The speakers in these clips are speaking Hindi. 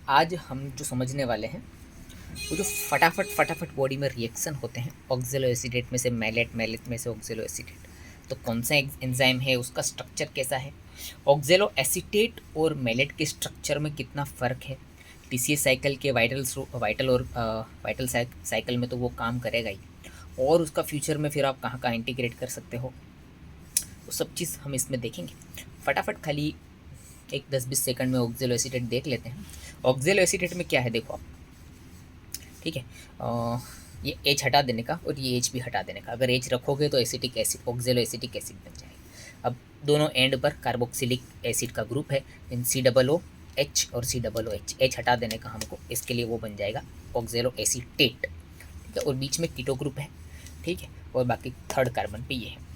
आज हम जो समझने वाले हैं वो जो फटाफट फटाफट बॉडी में रिएक्शन होते हैं ऑक्जेलो एसीटेट में से मैलेट, मैलेट में से ऑक्जेलो एसीटेट, तो कौन सा एंजाइम है, उसका स्ट्रक्चर कैसा है, ऑक्जेलो एसीटेट और मैलेट के स्ट्रक्चर में कितना फ़र्क है, टीसीएस साइकिल के वाइटल और वाइटल साइकिल में तो वो काम करेगा ही, और उसका फ्यूचर में फिर आप कहाँ कहाँ इंटीग्रेट कर सकते हो, वो सब चीज़ हम इसमें देखेंगे। फटाफट खाली एक 10-20 सेकंड में ऑक्जेलो एसीटेट देख लेते हैं। ऑक्जेलो एसीटेट में क्या है देखो आप, ठीक है। ये एच हटा देने का और ये एच भी हटा देने का, अगर एच रखोगे तो एसिटिक एसिड, ऑक्जेलो एसिटिक एसिड बन जाएगा। अब दोनों एंड पर कार्बोक्सिलिक एसिड का ग्रुप है इन COO H और COO H, एच हटा देने का हमको, इसके लिए वो बन जाएगा ऑक्जेलो एसीटेट, ठीक है। और बीच में कीटो ग्रुप है, ठीक है, और बाकी थर्ड कार्बन पे ये है।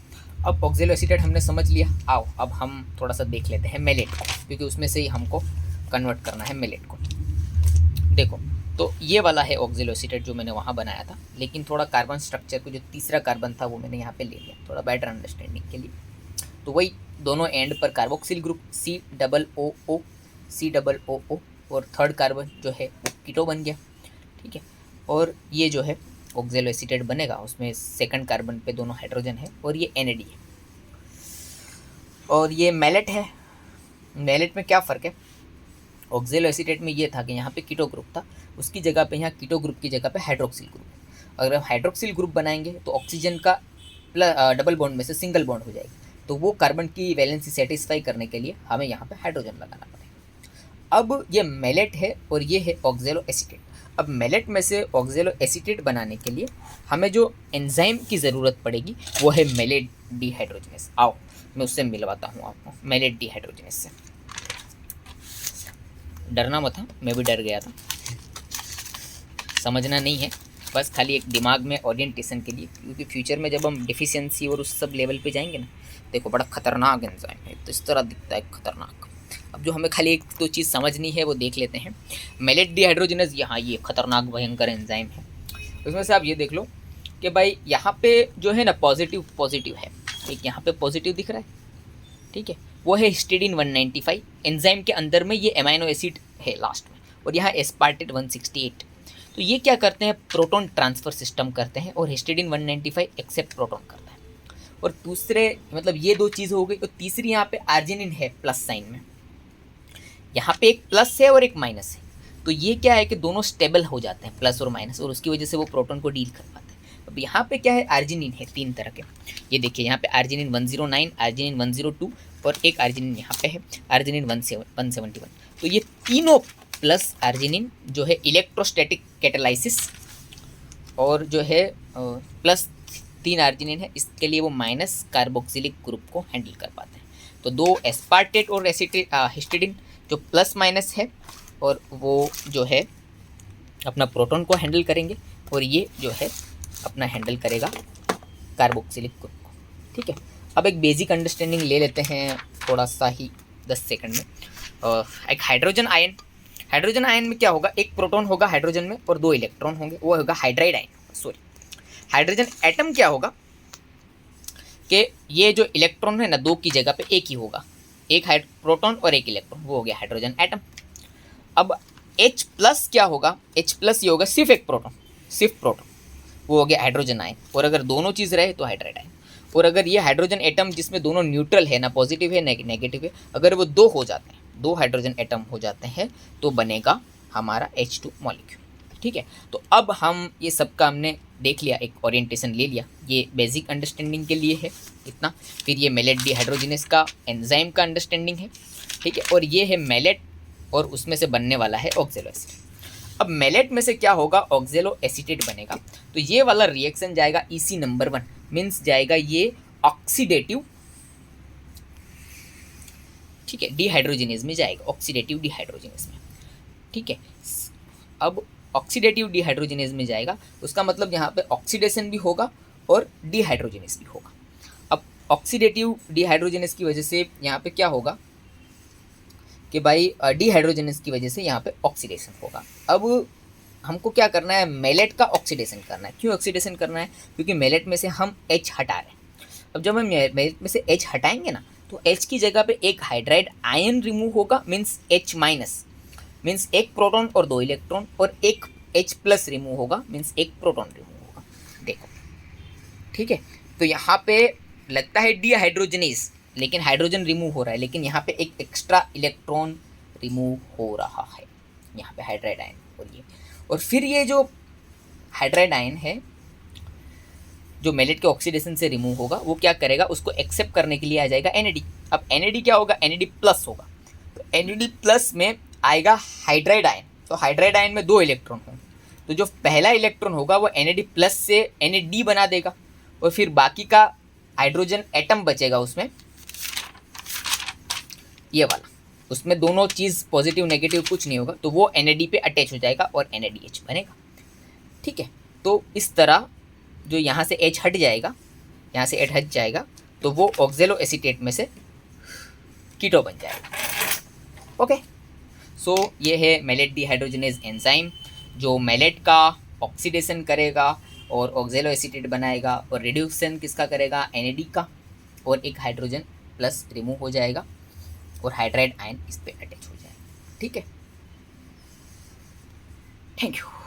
अब ऑक्जेलो एसीटेट हमने समझ लिया, आओ अब हम थोड़ा सा देख लेते हैं मैलेट को, क्योंकि उसमें से ही हमको कन्वर्ट करना है मैलेट को। देखो, तो ये वाला है ऑक्जेलो एसीटेट जो मैंने वहाँ बनाया था, लेकिन थोड़ा कार्बन स्ट्रक्चर को जो तीसरा कार्बन था वो मैंने यहाँ पे ले लिया थोड़ा बेटर अंडरस्टैंडिंग के लिए। तो वही दोनों एंड पर कार्बोक्सिल ग्रुप COO और थर्ड कार्बन जो है वो कीटो बन गया, ठीक है। और ये जो है ऑक्जेलो एसीटेट बनेगा, उसमें सेकंड कार्बन पे दोनों हाइड्रोजन है और ये NAD है। और ये मैलेट है, मैलेट में क्या फ़र्क है, ऑक्जेलो एसीटेट में ये था कि यहाँ पे कीटो ग्रुप था, उसकी जगह पे यहाँ कीटो ग्रुप की जगह पे हाइड्रोक्सिल ग्रुप है। अगर हम हाइड्रोक्सिल ग्रुप बनाएंगे तो ऑक्सीजन का डबल बॉन्ड में से सिंगल बॉन्ड हो जाएगा, तो वो कार्बन की वैलेंसी सेटिस्फाई करने के लिए हमें यहाँ पे हाइड्रोजन लगाना पड़ेगा। अब ये मैलेट है और ये है ऑक्जेलो एसीटेट। अब मैलेट में से ऑक्जेलो एसीटेट बनाने के लिए हमें जो एंजाइम की ज़रूरत पड़ेगी वो है मैलेट डिहाइड्रोजिनेस। आओ मैं उससे मिलवाता हूँ आपको मैलेट डिहाइड्रोजिनेस से। डरना मत, था मैं भी डर गया था, समझना नहीं है, बस खाली एक दिमाग में ओरिएंटेशन के लिए, क्योंकि फ्यूचर में जब हम डिफिशियंसी और उस सब लेवल पे जाएंगे ना, देखो बड़ा खतरनाक एंजाइम है, तो इस तरह दिखता है खतरनाक। अब जो हमें खाली एक तो चीज़ समझनी है वो देख लेते हैं। मैलेट डिहाइड्रोजिनेस, यहाँ ये खतरनाक भयंकर एंजाइम है। उसमें से आप ये देख लो कि भाई यहाँ पे जो है ना पॉजिटिव पॉजिटिव है, एक यहाँ पे पॉजिटिव दिख रहा है, ठीक है, वो है हिस्टिडीन 195। एंजाइम के अंदर में ये एमाइनो एसिड है लास्ट में, और यहाँ एस्पार्टेट 168। तो ये क्या करते हैं, प्रोटॉन ट्रांसफ़र सिस्टम करते हैं, और हिस्टिडीन 195 एक्सेप्ट प्रोटॉन करता है। और दूसरे मतलब ये दो चीज़ हो गई, और तीसरी यहाँ पे आर्जिनिन है प्लस साइन में, यहाँ पे एक प्लस है और एक माइनस है, तो ये क्या है कि दोनों स्टेबल हो जाते हैं प्लस और माइनस, और उसकी वजह से वो प्रोटॉन को डील कर पाते हैं। अब यहाँ पे क्या है, आर्जिनिन है तीन तरह के, ये देखिए यहाँ पे आर्जिनिन 109, आर्जिनिन 102 और एक आर्जिनिन यहाँ पे है आर्जिनिन 171। तो ये तीनों प्लस आर्जिनिन जो है इलेक्ट्रोस्टैटिक कैटालाइसिस, और जो है प्लस 3 आर्जिनिन है, इसके लिए वो माइनस कार्बोक्सिलिक ग्रुप को हैंडल कर पाते हैं। तो दो एस्पार्टेट और हिस्टिडीन जो प्लस माइनस है, और वो जो है अपना प्रोटॉन को हैंडल करेंगे, और ये जो है अपना हैंडल करेगा कार्बोक्सिलिक ग्रुप को, ठीक है। अब एक बेसिक अंडरस्टैंडिंग ले लेते हैं थोड़ा सा ही 10 सेकंड में। एक हाइड्रोजन आयन में क्या होगा, एक प्रोटॉन होगा हाइड्रोजन में और 2 इलेक्ट्रॉन होंगे, वो होगा hydride ion. Sorry, hydrogen atom क्या होगा कि ये जो इलेक्ट्रॉन है ना, 2 की जगह पे एक ही होगा, एक प्रोटॉन और एक इलेक्ट्रॉन, वो हो गया हाइड्रोजन एटम। अब H प्लस क्या होगा, H प्लस ये होगा सिर्फ एक प्रोटॉन, सिर्फ प्रोटॉन, वो हो गया हाइड्रोजन आयन। और अगर दोनों चीज़ रहे तो हाइड्राइड आयन। और अगर ये हाइड्रोजन एटम जिसमें दोनों न्यूट्रल है ना, पॉजिटिव है नेगेटिव है, अगर वो 2 हो जाते हैं, 2 हाइड्रोजन एटम हो जाते हैं, तो बनेगा हमारा H2 मॉलिक्यूल, ठीक है। तो अब हम ये सब का हमने देख लिया, एक ओरिएंटेशन ले लिया, ये बेसिक अंडरस्टैंडिंग के लिए है इतना। फिर ये मैलेट डिहाइड्रोजिनेस का एंजाइम का अंडरस्टैंडिंग है, ठीक है। और ये है मैलेट, और उसमें से बनने वाला है ऑक्जेलो एसीटेट। अब मैलेट में से क्या होगा, ऑक्जेलो एसीटेट बनेगा, तो ये वाला रिएक्शन जाएगा EC नंबर 1, मीन्स जाएगा ये ऑक्सीडेटिव, ठीक है, डिहाइड्रोजिनेज में जाएगा, ऑक्सीडेटिव डिहाइड्रोजिनेज में, ठीक है। अब ऑक्सीडेटिव डिहाइड्रोजिनेज में जाएगा, उसका मतलब यहाँ पे ऑक्सीडेशन भी होगा और डिहाइड्रोजिनेज भी होगा। अब ऑक्सीडेटिव डिहाइड्रोजिनेज की वजह से यहाँ पे क्या होगा कि भाई डिहाइड्रोजिनेज की वजह से यहाँ पे ऑक्सीडेशन होगा। अब हमको क्या करना है, मैलेट का ऑक्सीडेशन करना है। क्यों ऑक्सीडेशन करना है, क्योंकि मैलेट में से हम H हटा रहे हैं। अब जब हम मैलेट में से H हटाएंगे ना, तो H की जगह पे एक हाइड्राइड आयन रिमूव होगा, मीन्स H माइनस, मीन्स एक प्रोटॉन और 2 इलेक्ट्रॉन, और एक H प्लस रिमूव होगा, मीन्स एक प्रोटॉन रिमूव होगा। देखो ठीक है, तो यहाँ पे लगता है डीहाइड्रोजनेज, लेकिन हाइड्रोजन रिमूव हो रहा है, लेकिन यहाँ पे एक एक्स्ट्रा इलेक्ट्रॉन रिमूव हो रहा है, यहाँ पे हाइड्राइड आयन। और फिर ये जो हाइड्राइड आयन है जो मेलेट के ऑक्सीडेशन से रिमूव होगा, वो क्या करेगा, उसको एक्सेप्ट करने के लिए आ जाएगा NAD। अब NAD क्या होगा, NAD प्लस होगा, तो NAD प्लस में आएगा हाइड्राइड आयन। तो हाइड्राइड आयन में 2 इलेक्ट्रॉन होंगे, तो जो पहला इलेक्ट्रॉन होगा वो NAD प्लस से NAD बना देगा, और फिर बाकी का हाइड्रोजन एटम बचेगा उसमें, ये वाला, उसमें दोनों चीज़ पॉजिटिव नेगेटिव कुछ नहीं होगा, तो वो NAD पे अटैच हो जाएगा और NADH बनेगा। ठीक है, तो इस तरह जो यहाँ से H हट जाएगा, यहाँ से H हट जाएगा, तो वो ऑक्जेलो एसीटेट में से कीटो बन जाएगा। ओके, सो ये है मेलेट डिहाइड्रोजनेज एंजाइम, जो मेलेट का ऑक्सीडेशन करेगा और ऑक्जेलो एसीटेट बनाएगा, और रिड्यूक्शन किसका करेगा, NAD का, और एक हाइड्रोजन प्लस रिमूव हो जाएगा और हाइड्राइड आयन इस पे अटैच हो जाएगा। ठीक है, थैंक यू।